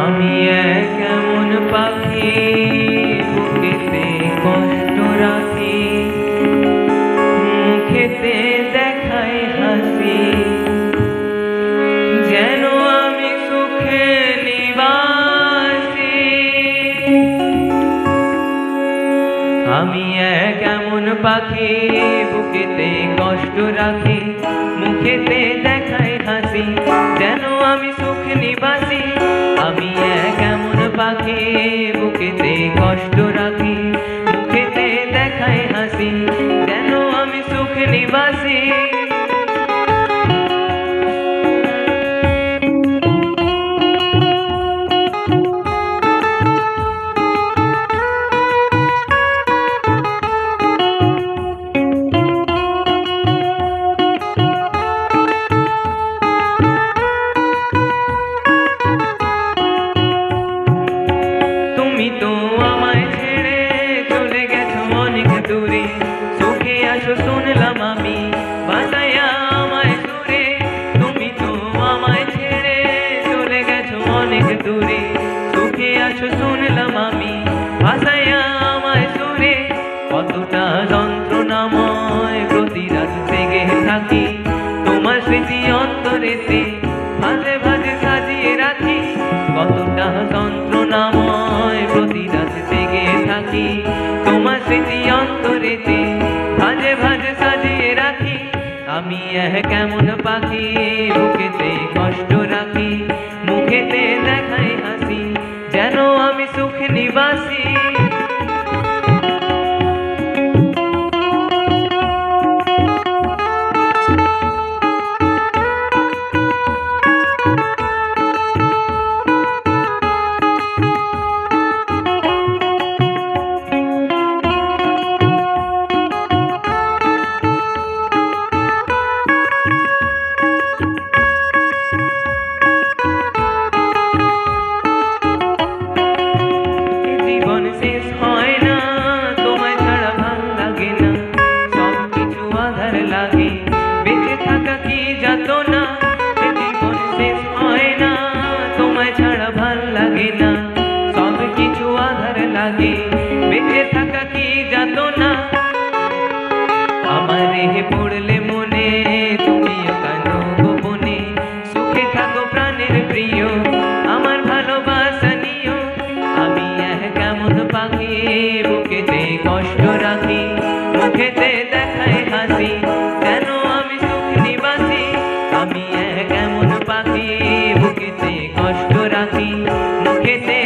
আমি এক এমন পাখি বুকেতে কষ্ট রাখি, মুখেতে দেখাই হাসি, যেন আমি সুখে নিবাসী। আমি এক এমন পাখি বুকেতে কষ্ট রাখি, মুখেতে দেখাই হাসি, যেন আমি সুখ নিবাসী। আমি এক এমন পাখি বুকেতে কষ্ট রাখি, মুখেতে দেখাই হাসি, যেন আমি সুখ নিবাসী। তুমি তো আমায় ছেড়ে চলে গেছো অনেক দূরে, সুখে আছো শুনলাম আমি ভাসাইয়া আমায় সুরে। তুমি তো আমায় ছেড়ে চলে গেছো অনেক দূরে, সুখে আছো শুনলাম আমি ভাসাইয়া আমায় সুরে। কতটা যন্ত্রণাময় প্রতি রাত জেগে থাকি, তোমার স্মৃতি অন্তরেতে ভাজে ভাজে সাজিয়ে রাখি। কতটা যন্ত্রণাময় প্রতি রাত জেগে থাকি, তোমার স্মৃতি অন্তরেতে ভাজে ভাজে সাজিয়ে রাখি। আমি এক এমন পাখি বুকেতে কষ্ট রাখি, মুখেতে দেখাই হাসি, যেন আমি সুখ নিবাসী। শেষ হয় না তোমায় ছাড়া ভাল লাগে না, সব কিছু আধার লাগে, বেঁচে থাকা কি যাতনা। জীবন শেষ হয় না তোমায় ছাড়া ভাল লাগে না, সব কিছু আধার লাগে, বেঁচে থাকা কি যাতনা। আমার রেহে পড়লে মনে তুমিও কাঁদো গোপনে, সুখে থাকো প্রাণের প্রিয়, আমার ভালোবাসা নিও। আমি এক এমন পাখি বুকেতে কষ্ট রাখি, মুখেতে দেখাই হাসি, যেন আমি সুখ নিবাসী। আমি এক এমন পাখি বুকেতে কষ্ট রাখি, মুখেতে